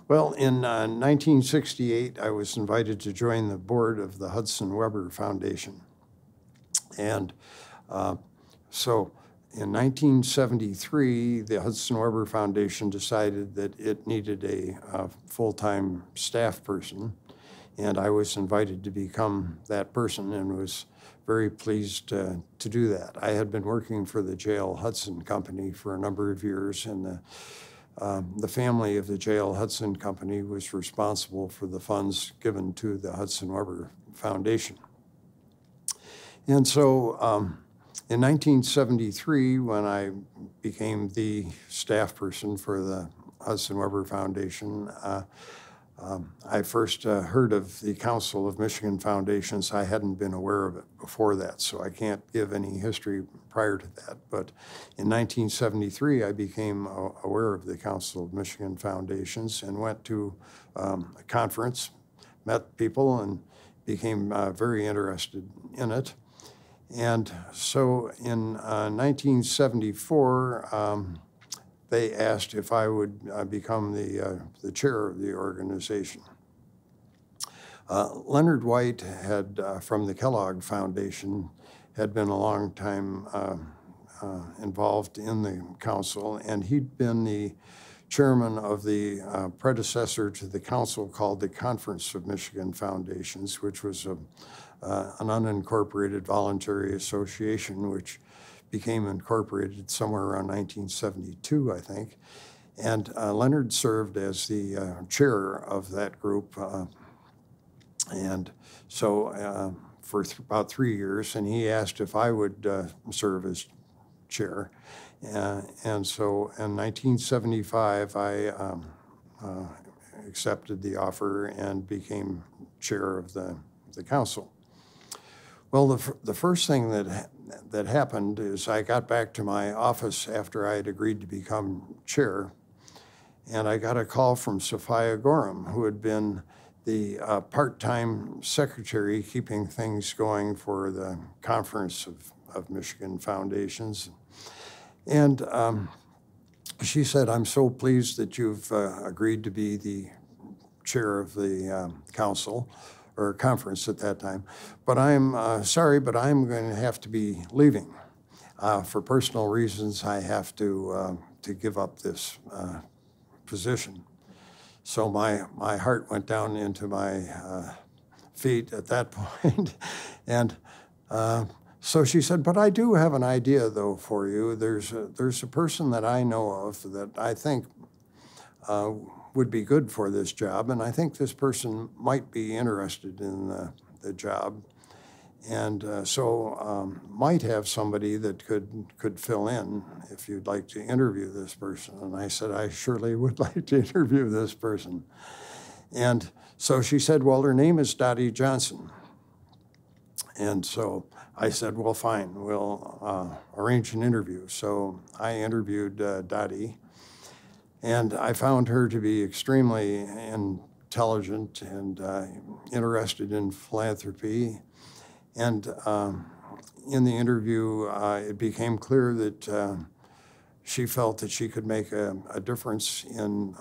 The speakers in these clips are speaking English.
Well, in 1968, I was invited to join the board of the Hudson Weber Foundation. And so in 1973, the Hudson Weber Foundation decided that it needed a full-time staff person, and I was invited to become that person and was very pleased to do that. I had been working for the Gil Hudson Company for a number of years, and the family of the Gil Hudson Company was responsible for the funds given to the Hudson Weber Foundation. And so in 1973, when I became the staff person for the Hudson Weber Foundation, I first heard of the Council of Michigan Foundations. I hadn't been aware of it before that, so I can't give any history prior to that. But in 1973, I became aware of the Council of Michigan Foundations and went to a conference, met people, and became very interested in it. And so in 1974, they asked if I would become the chair of the organization. Leonard White had, from the Kellogg Foundation, had been a long time involved in the council, and he'd been the chairman of the predecessor to the council called the Conference of Michigan Foundations, which was an unincorporated voluntary association which became incorporated somewhere around 1972, I think. And Leonard served as the chair of that group, and so for about 3 years, and he asked if I would serve as chair. And so in 1975, I accepted the offer and became chair of the council. Well, the first thing that happened is I got back to my office after I had agreed to become chair, and I got a call from Sophia Gorham, who had been the part-time secretary keeping things going for the Conference of Michigan Foundations. And she said, "I'm so pleased that you've agreed to be the chair of the council, or conference at that time, but I'm sorry, but I'm going to have to be leaving. For personal reasons, I have to give up this position." So my heart went down into my feet at that point. And so she said, "But I do have an idea, though, for you. There's a person that I know of that I think would be good for this job, and I think this person might be interested in the job, and so might have somebody that could fill in if you'd like to interview this person." And I said, "I surely would like to interview this person." And so she said, "Well, her name is Dottie Johnson." And so I said, "Well, fine, we'll arrange an interview." So I interviewed Dottie. And I found her to be extremely intelligent and interested in philanthropy. And in the interview, it became clear that she felt that she could make a difference in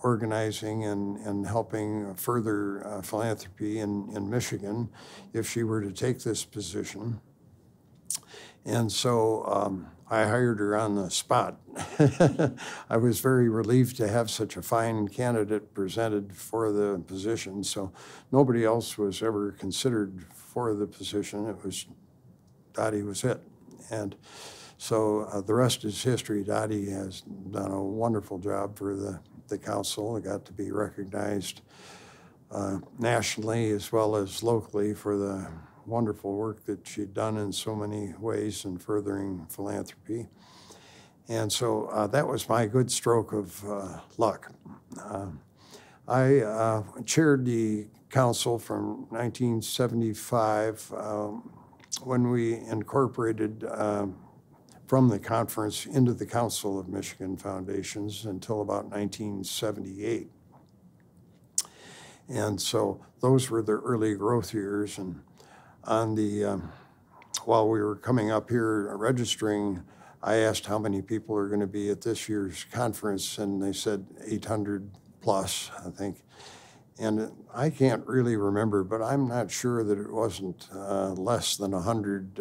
organizing and helping further philanthropy in Michigan if she were to take this position. And so I hired her on the spot. I was very relieved to have such a fine candidate presented for the position. So nobody else was ever considered for the position. It was, Dottie was it. And so the rest is history. Dottie has done a wonderful job for the council. It got to be recognized nationally as well as locally for the wonderful work that she'd done in so many ways in furthering philanthropy. And so that was my good stroke of luck. I chaired the council from 1975 when we incorporated from the conference into the Council of Michigan Foundations until about 1978. And so those were the early growth years. And on the while we were coming up here registering I asked how many people are going to be at this year's conference, and they said 800 plus, I think. And I can't really remember, but I'm not sure that it wasn't less than 100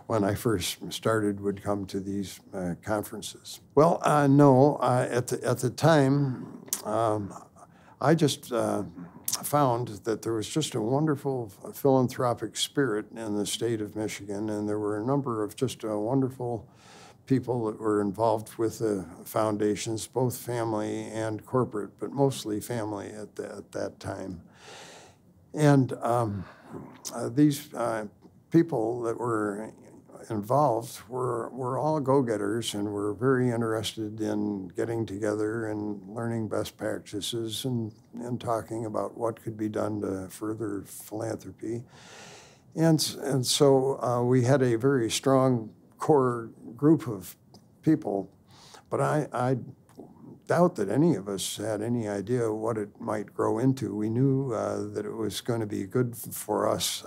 when I first started would come to these conferences. Well, no, at the time, I just found that there was just a wonderful philanthropic spirit in the state of Michigan, and there were a number of just wonderful people that were involved with the foundations, both family and corporate, but mostly family at that time. And these people that were involved were all go-getters and were very interested in getting together and learning best practices and talking about what could be done to further philanthropy. And so we had a very strong core group of people, but I doubt that any of us had any idea what it might grow into. We knew that it was going to be good for us,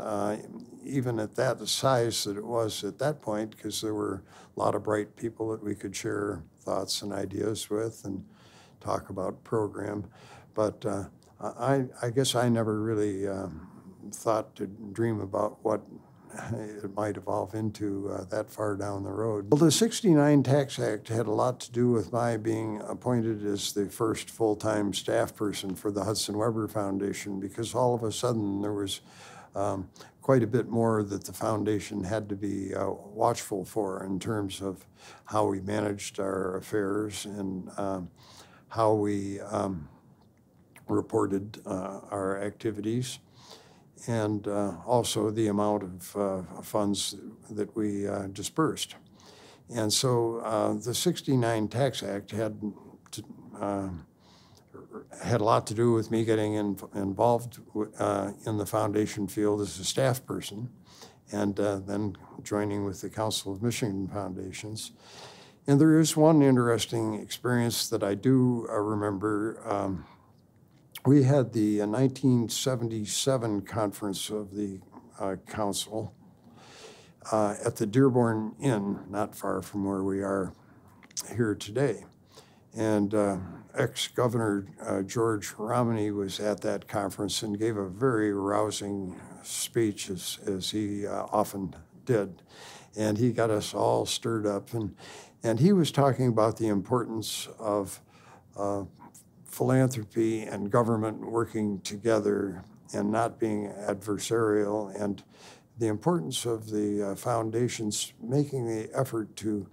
even at that size that it was at that point, because there were a lot of bright people that we could share thoughts and ideas with and talk about program. But I guess I never really thought to dream about what it might evolve into that far down the road. Well, the '69 Tax Act had a lot to do with my being appointed as the first full-time staff person for the Hudson Weber Foundation, because all of a sudden there was quite a bit more that the foundation had to be watchful for in terms of how we managed our affairs and how we reported our activities, and also the amount of funds that we dispersed. And so the '69 Tax Act had a lot to do with me getting involved in the foundation field as a staff person, and then joining with the Council of Michigan Foundations. And there is one interesting experience that I do remember. We had the 1977 conference of the council at the Dearborn Inn, not far from where we are here today. And ex-Governor George Romney was at that conference and gave a very rousing speech, as he often did. And he got us all stirred up. And he was talking about the importance of philanthropy and government working together and not being adversarial, and the importance of the foundations making the effort to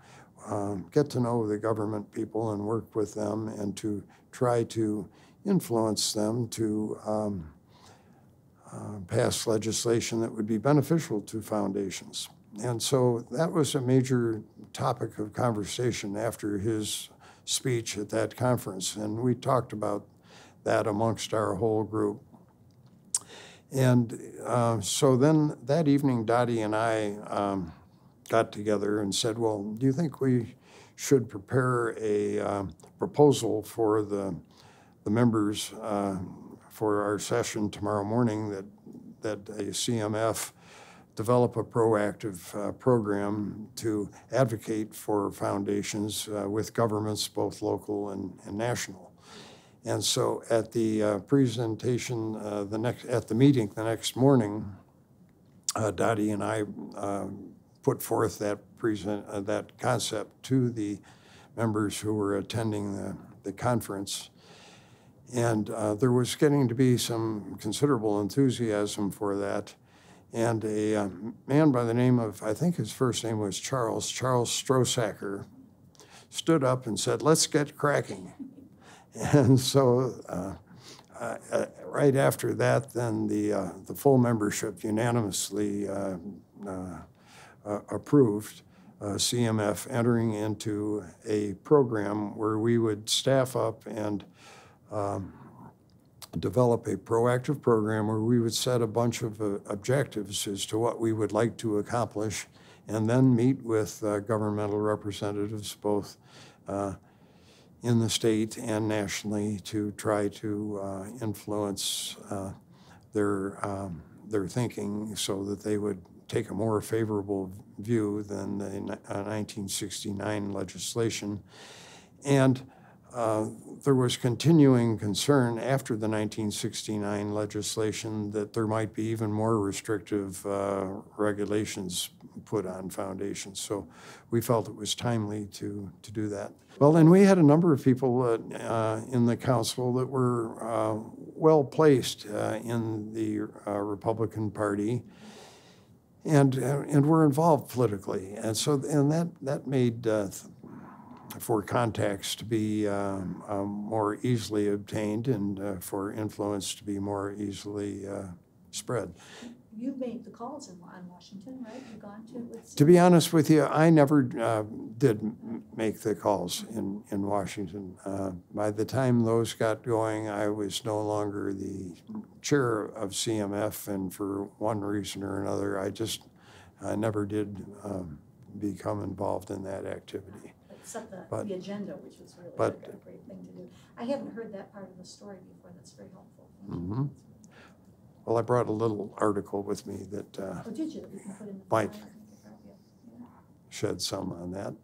get to know the government people and work with them and to try to influence them to pass legislation that would be beneficial to foundations. And so that was a major topic of conversation after his speech at that conference, and we talked about that amongst our whole group. And so then that evening, Dottie and I got together and said, well, do you think we should prepare a proposal for the members for our session tomorrow morning that a CMF develop a proactive program to advocate for foundations with governments, both local and national. And so at the presentation, at the meeting the next morning, Dottie and I put forth that concept to the members who were attending the conference. And there was getting to be some considerable enthusiasm for that. And a man by the name of, I think his first name was Charles Strosacker, stood up and said, let's get cracking. And so right after that, then the full membership unanimously approved CMF entering into a program where we would staff up and develop a proactive program where we would set a bunch of objectives as to what we would like to accomplish, and then meet with governmental representatives both in the state and nationally to try to influence their thinking so that they would take a more favorable view than the 1969 legislation. And there was continuing concern after the 1969 legislation that there might be even more restrictive regulations put on foundations. So we felt it was timely to do that. Well, and we had a number of people in the council that were well placed in the Republican Party and were involved politically. And so that made for contacts to be more easily obtained and for influence to be more easily spread. You made the calls on Washington, right? You've gone to. To be honest with you, I never did make the calls in Washington. By the time those got going, I was no longer the chair of CMF, and for one reason or another, I never did become involved in that activity. Set the agenda, which was really a great thing to do. I haven't heard that part of the story before. That's very helpful. Mm-hmm. Well, I brought a little article with me that oh, did you? You can put in the might shed some on that.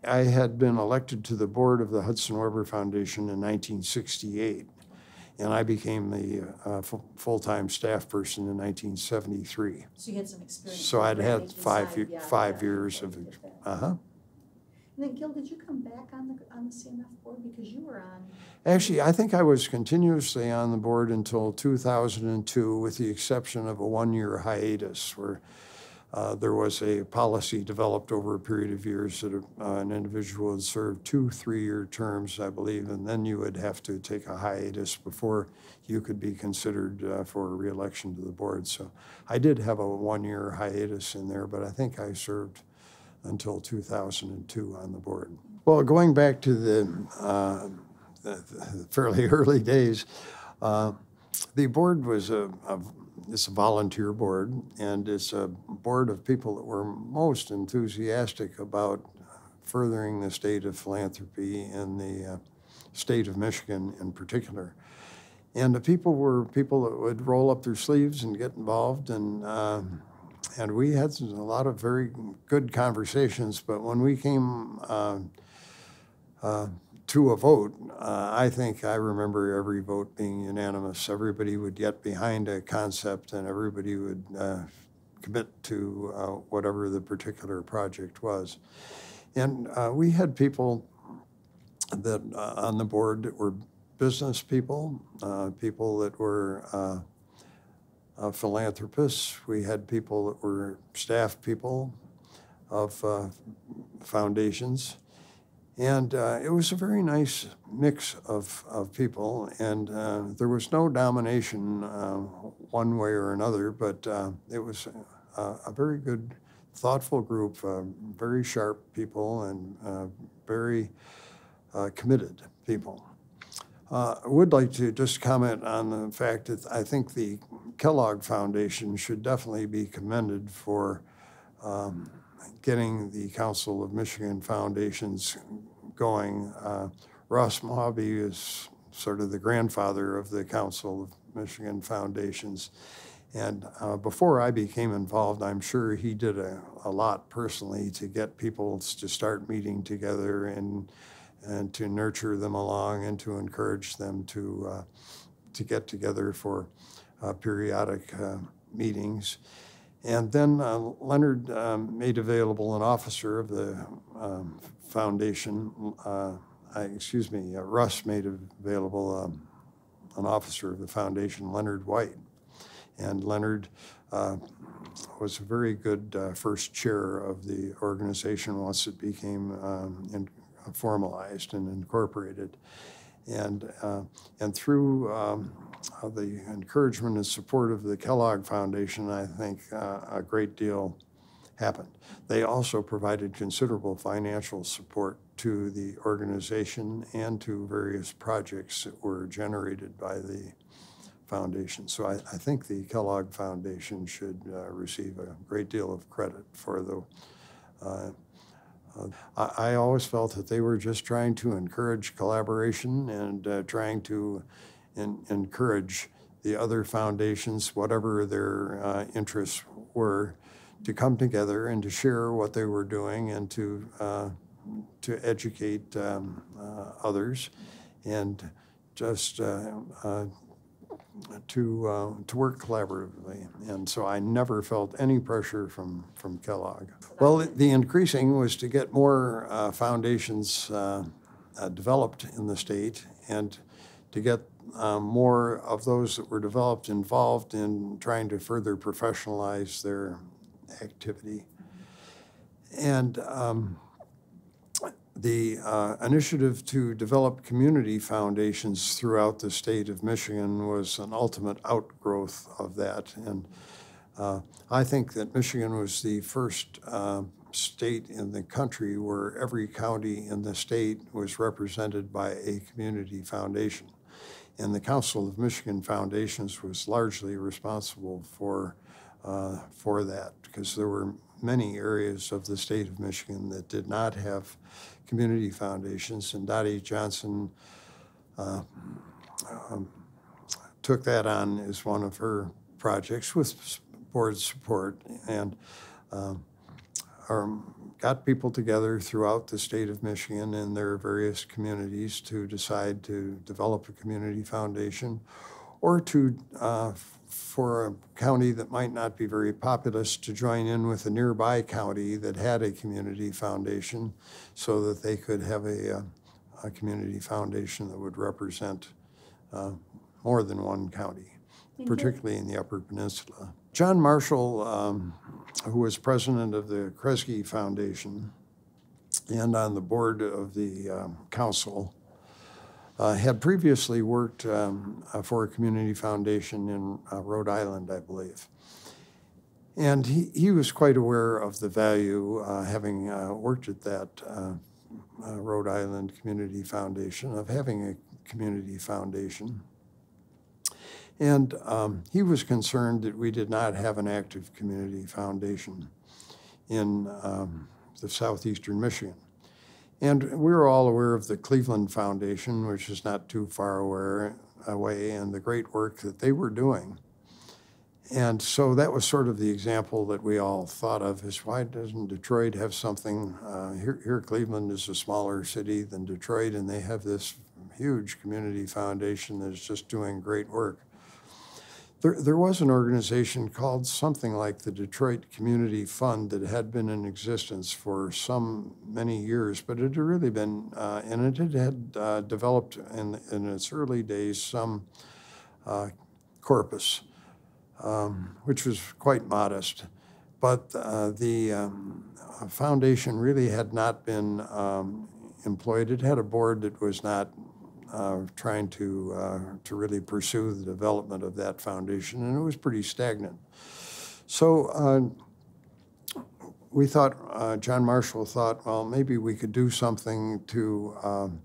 I had been elected to the board of the Hudson Weber Foundation in 1968, and I became the full-time staff person in 1973. So you had some experience. So I'd had five years of. And then, Gil, did you come back on the CMF board because you were on? Actually, I think I was continuously on the board until 2002, with the exception of a one-year hiatus where there was a policy developed over a period of years that an individual would serve 2 3-year terms, I believe, and then you would have to take a hiatus before you could be considered for re-election to the board. So I did have a one-year hiatus in there, but I think I served until 2002 on the board. Well, going back to the fairly early days, the board was it's a volunteer board, and it's a board of people that were most enthusiastic about furthering the state of philanthropy in the state of Michigan in particular. And the people were people that would roll up their sleeves and get involved, and we had a lot of very good conversations, but when we came to a vote, I think I remember every vote being unanimous. Everybody would get behind a concept, and everybody would commit to whatever the particular project was. And we had people that on the board that were business people, people that were philanthropists. We had people that were staff people of foundations. And it was a very nice mix of people. And there was no domination one way or another, but it was a very good, thoughtful group, very sharp people and very committed people. I would like to just comment on the fact that I think the Kellogg Foundation should definitely be commended for getting the Council of Michigan Foundations going. Ross Mojave is sort of the grandfather of the Council of Michigan Foundations. And before I became involved, I'm sure he did a lot personally to get people to start meeting together and to nurture them along and to encourage them to get together for periodic meetings. And then Leonard made available an officer of the foundation, Russ made available an officer of the foundation, Leonard White. And Leonard was a very good first chair of the organization once it became formalized and incorporated. And through the encouragement and support of the Kellogg Foundation, I think a great deal happened. They also provided considerable financial support to the organization and to various projects that were generated by the foundation. So I think the Kellogg Foundation should receive a great deal of credit for the I always felt that they were just trying to encourage collaboration and trying to encourage the other foundations, whatever their interests were, come together and to share what they were doing and to educate others, and just to work collaboratively. And so I never felt any pressure from Kellogg. Well, the increasing was to get more foundations developed in the state, and to get more of those that were developed involved in trying to further professionalize their activity. And the initiative to develop community foundations throughout the state of Michigan was an ultimate outgrowth of that. And I think that Michigan was the first state in the country where every county in the state was represented by a community foundation. And the Council of Michigan Foundations was largely responsible for that, because there were many areas of the state of Michigan that did not have community foundations, and Dottie Johnson took that on as one of her projects with board support, and got people together throughout the state of Michigan in their various communities to decide to develop a community foundation, or to for a county that might not be very populous to join in with a nearby county that had a community foundation, so that they could have a community foundation that would represent more than one county, particularly in the Upper Peninsula. John Marshall, who was president of the Kresge Foundation and on the board of the council, had previously worked for a community foundation in Rhode Island, I believe. And he was quite aware of the value, having worked at that Rhode Island Community Foundation, of having a community foundation. And he was concerned that we did not have an active community foundation in the southeastern Michigan. And we were all aware of the Cleveland Foundation, which is not too far away, and the great work that they were doing. And so that was sort of the example that we all thought of, is why doesn't Detroit have something? Here Cleveland is a smaller city than Detroit, and they have this huge community foundation that is just doing great work. There was an organization called something like the Detroit Community Fund that had been in existence for many years, but it had really been, and it had developed in its early days some corpus, which was quite modest. But the foundation really had not been employed. It had a board that was not trying to really pursue the development of that foundation, and it was pretty stagnant. So we thought, John Marshall thought, well, maybe we could do something to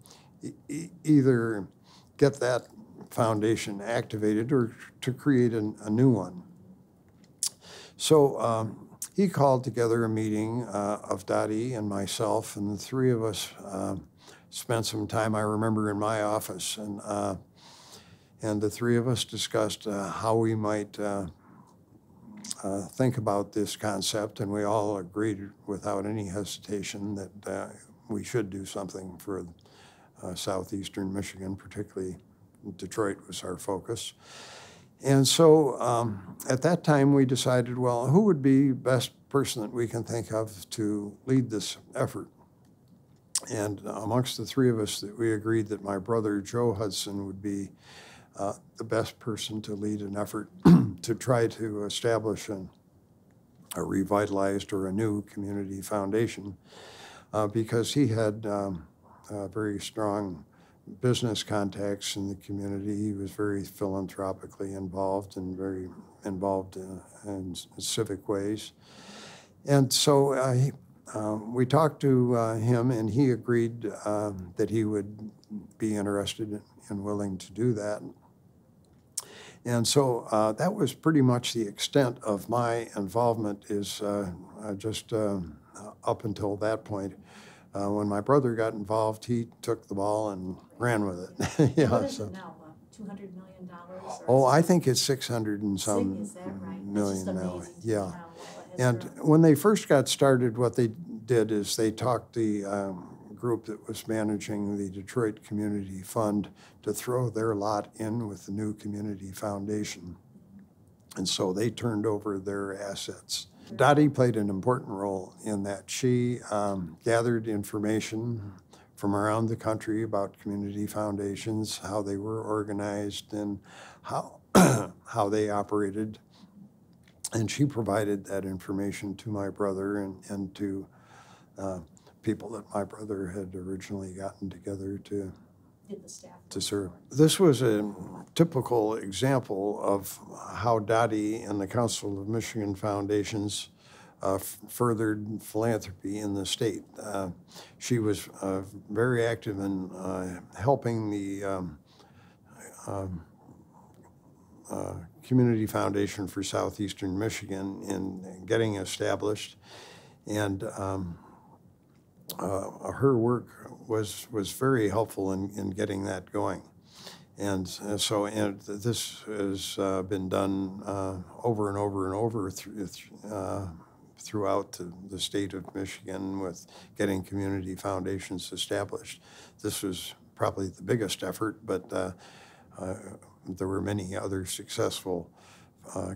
either get that foundation activated or to create a new one. So he called together a meeting of Dottie and myself, and the three of us spent some time, I remember, in my office, and the three of us discussed how we might think about this concept, and we all agreed without any hesitation that we should do something for southeastern Michigan, particularly Detroit was our focus. And so at that time we decided, well, who would be the best person that we can think of to lead this effort? And amongst the three of us, that we agreed that my brother, Gil Hudson, would be the best person to lead an effort to try to establish a revitalized or a new community foundation, because he had very strong business contacts in the community. He was very philanthropically involved and very involved in civic ways. And so we talked to him, and he agreed that he would be interested and willing to do that. And so that was pretty much the extent of my involvement, is just up until that point. When my brother got involved, he took the ball and ran with it. Yeah, what is it now, $200 million? Oh, I think it's 600 and some is that right? million That's just now. amazing Yeah. how it And when they first got started, what they did is they talked the group that was managing the Detroit Community Fund to throw their lot in with the new community foundation. And so they turned over their assets. Dottie played an important role in that. She gathered information from around the country about community foundations, how they were organized, and how, how they operated. And she provided that information to my brother and to people that my brother had originally gotten together to serve. This was a typical example of how Dottie and the Council of Michigan Foundations furthered philanthropy in the state. She was very active in helping the Community Foundation for Southeastern Michigan in getting established, and her work was very helpful in getting that going. And so this has been done over and over and over throughout the state of Michigan with getting community foundations established. This was probably the biggest effort, but there were many other successful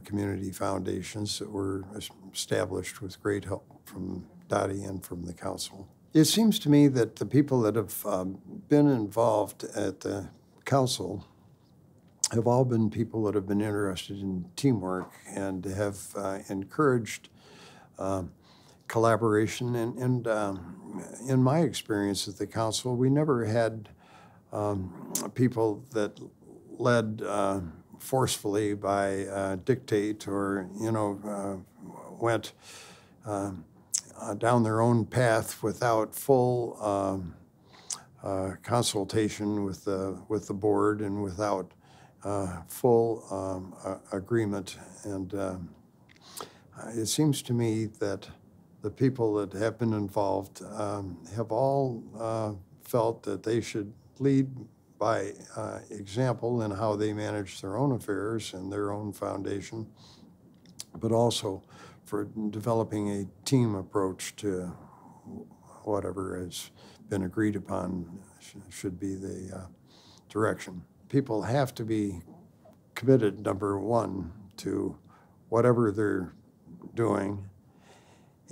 community foundations that were established with great help from Dottie and from the council. It seems to me that the people that have been involved at the council have all been people that have been interested in teamwork and have encouraged collaboration. And in my experience at the council, we never had people that led forcefully by dictate or, went down their own path without full consultation with the board and without full agreement. And it seems to me that the people that have been involved have all felt that they should lead by example in how they manage their own affairs and their own foundation, but also for developing a team approach to whatever has been agreed upon should be the direction. People have to be committed, number one, to whatever they're doing,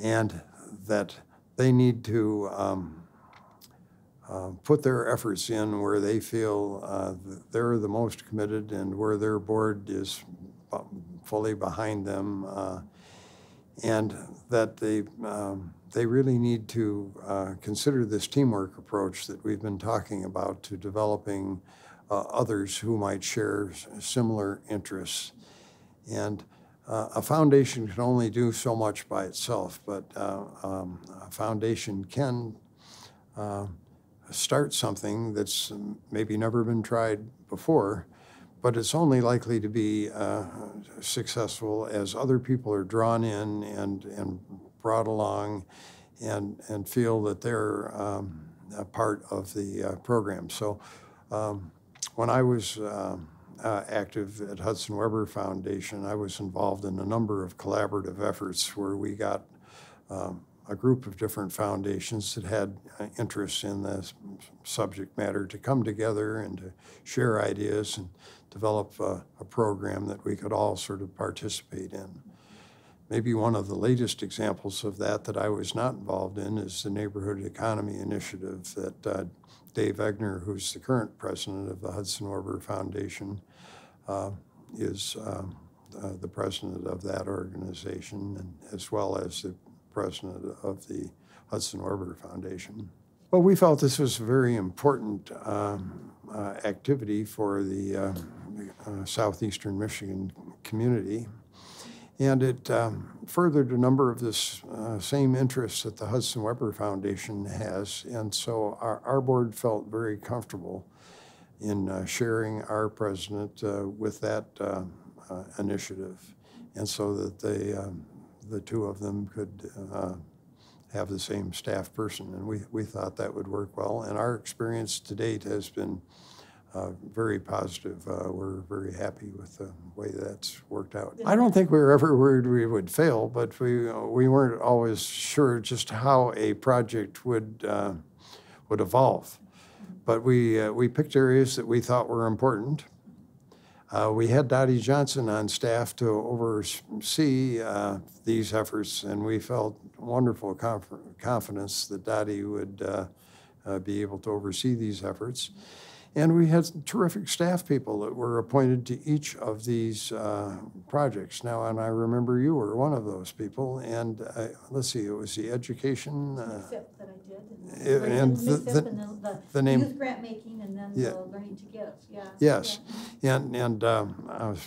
and that they need to put their efforts in where they feel they're the most committed and where their board is fully behind them, and that they really need to consider this teamwork approach that we've been talking about to developing others who might share similar interests. And a foundation can only do so much by itself, but a foundation can start something that's maybe never been tried before, but it's only likely to be successful as other people are drawn in and brought along and feel that they're a part of the program. So when I was active at Hudson Weber Foundation, I was involved in a number of collaborative efforts where we got a group of different foundations that had interests in the subject matter to come together and to share ideas and develop a program that we could all sort of participate in. Maybe one of the latest examples of that I was not involved in is the Neighborhood Economy Initiative that Dave Egner, who's the current president of the Hudson Weber Foundation, is the president of that organization, and as well as the president of the Hudson Weber Foundation. Well, we felt this was a very important activity for the southeastern Michigan community, and it furthered a number of this same interests that the Hudson Weber Foundation has, and so our board felt very comfortable in sharing our president with that initiative, and so that the two of them could have the same staff person, and we thought that would work well. And our experience to date has been very positive. We're very happy with the way that's worked out. I don't think we were ever worried we would fail, but we weren't always sure just how a project would evolve. But we picked areas that we thought were important. We had Dottie Johnson on staff to oversee these efforts, and we felt wonderful confidence that Dottie would be able to oversee these efforts. And we had terrific staff people that were appointed to each of these projects. Now, and I remember you were one of those people. And let's see, it was the education. McFIP that I did. And the name. Youth grant making and then the learning to give. Yeah. Yes. Yeah. And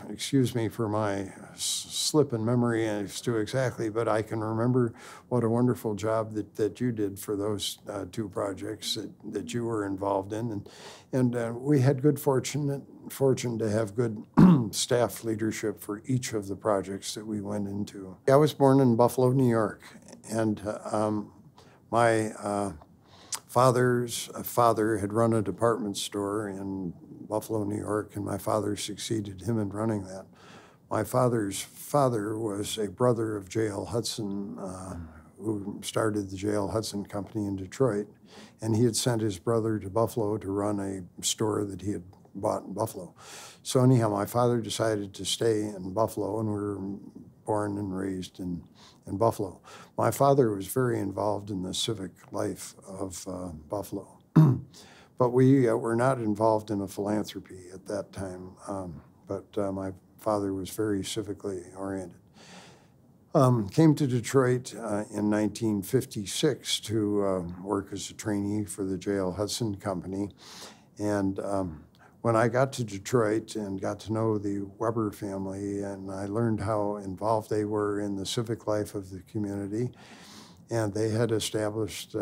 excuse me for my slip in memory as to exactly, but I can remember what a wonderful job that you did for those two projects that you were involved in. And we had good fortune to have good staff leadership for each of the projects that we went into. I was born in Buffalo, New York, and my father's father had run a department store in Buffalo, New York, and my father succeeded him in running that. My father's father was a brother of Gil Hudson, who started the Gil Hudson Company in Detroit, and he had sent his brother to Buffalo to run a store that he had bought in Buffalo. So anyhow, my father decided to stay in Buffalo, and we were born and raised in Buffalo. My father was very involved in the civic life of Buffalo, but we were not involved in a philanthropy at that time, but my father was very civically oriented. Came to Detroit in 1956 to work as a trainee for the Gil Hudson Company. And when I got to Detroit and got to know the Weber family, and I learned how involved they were in the civic life of the community, and they had established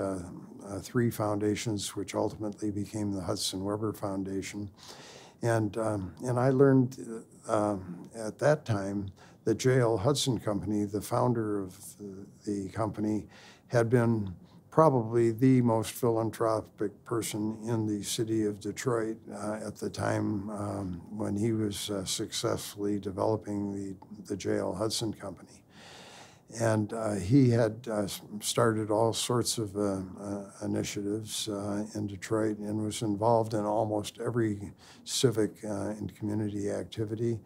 3 foundations, which ultimately became the Hudson Weber Foundation. And I learned at that time the Gil Hudson Company, the founder of the company, had been probably the most philanthropic person in the city of Detroit at the time when he was successfully developing the Gil Hudson Company. And he had started all sorts of initiatives in Detroit and was involved in almost every civic and community activity.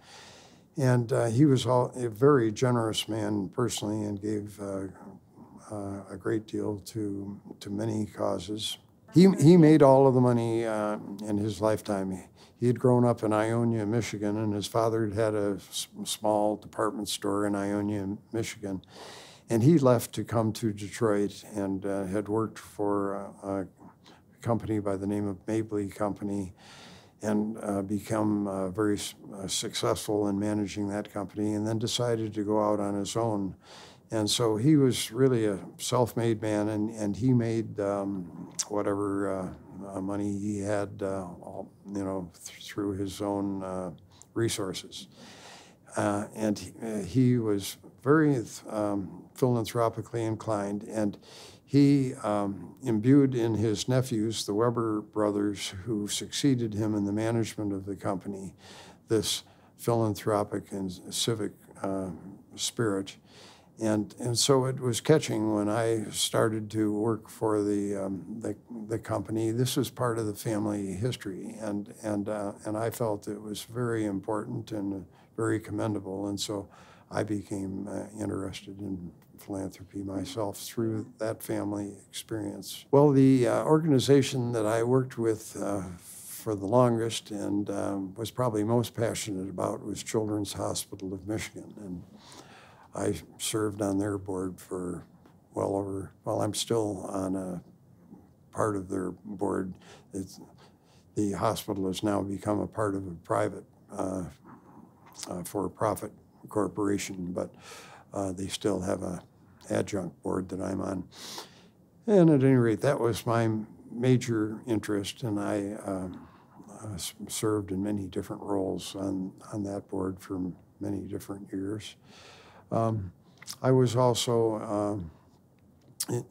And he was a very generous man personally and gave a great deal to many causes. He made all of the money in his lifetime. He had grown up in Ionia, Michigan, and his father had a small department store in Ionia, Michigan. And he left to come to Detroit and had worked for a company by the name of Mabley Company and become very successful in managing that company, and then decided to go out on his own. And so he was really a self-made man, and he made whatever money he had, through his own resources. And he was very philanthropically inclined, and he imbued in his nephews, the Weber brothers, who succeeded him in the management of the company, this philanthropic and civic spirit. And so it was catching when I started to work for the company. This was part of the family history, and I felt it was very important and very commendable. And so I became interested in philanthropy myself through that family experience. Well, the organization that I worked with for the longest and was probably most passionate about was Children's Hospital of Michigan. And I served on their board for I'm still on a part of their board. The hospital has now become a part of a private for-profit corporation, but they still have a adjunct board that I'm on. And at any rate, that was my major interest, and I served in many different roles on that board for many different years. I was also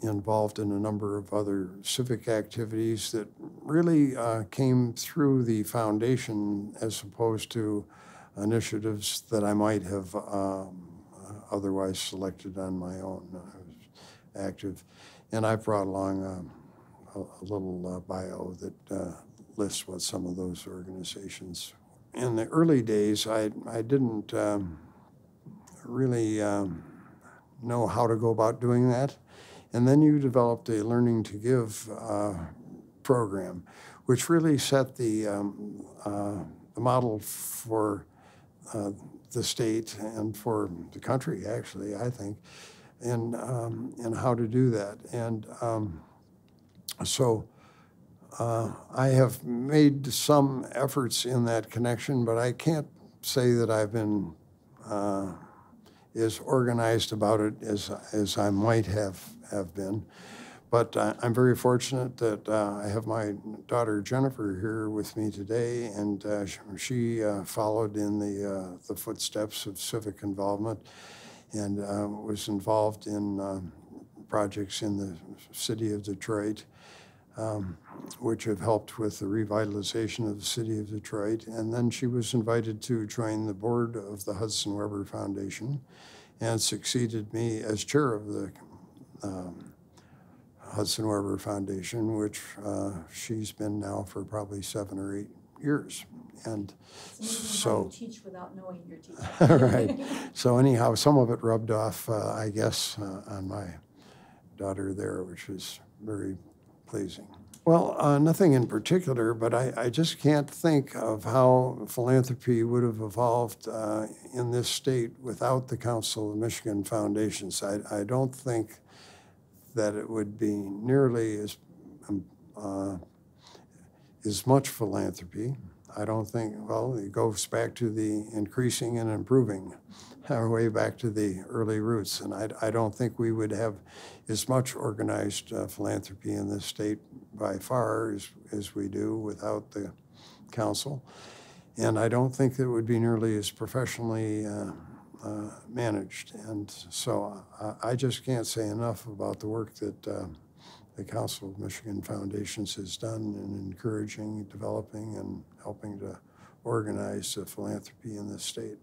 involved in a number of other civic activities that really came through the foundation as opposed to initiatives that I might have otherwise selected on my own. I was active, and I brought along a little bio that lists what some of those organizations. In the early days, I didn't really know how to go about doing that. And then you developed a Learning to Give program, which really set the model for the state and for the country, actually, I think, and how to do that. And so I have made some efforts in that connection, but I can't say that I've been as organized about it as I might have been. But I'm very fortunate that I have my daughter Jennifer here with me today, and she followed in the footsteps of civic involvement and was involved in projects in the city of Detroit, which have helped with the revitalization of the city of Detroit. And then she was invited to join the board of the Hudson Weber Foundation and succeeded me as chair of the Hudson Weber Foundation, which she's been now for probably 7 or 8 years. And so you teach without knowing you're teaching. Right. So anyhow, some of it rubbed off, I guess, on my daughter there, which was very pleasing. Well, nothing in particular, but I just can't think of how philanthropy would have evolved in this state without the Council of Michigan Foundations. I don't think that it would be nearly as much philanthropy. I don't think, well, it goes back to the increasing and improving, our way back to the early roots. And I don't think we would have as much organized philanthropy in this state by far as we do without the council. And I don't think it would be nearly as professionally managed. And so I just can't say enough about the work that the Council of Michigan Foundations has done in encouraging, developing, and helping to organize philanthropy in this state.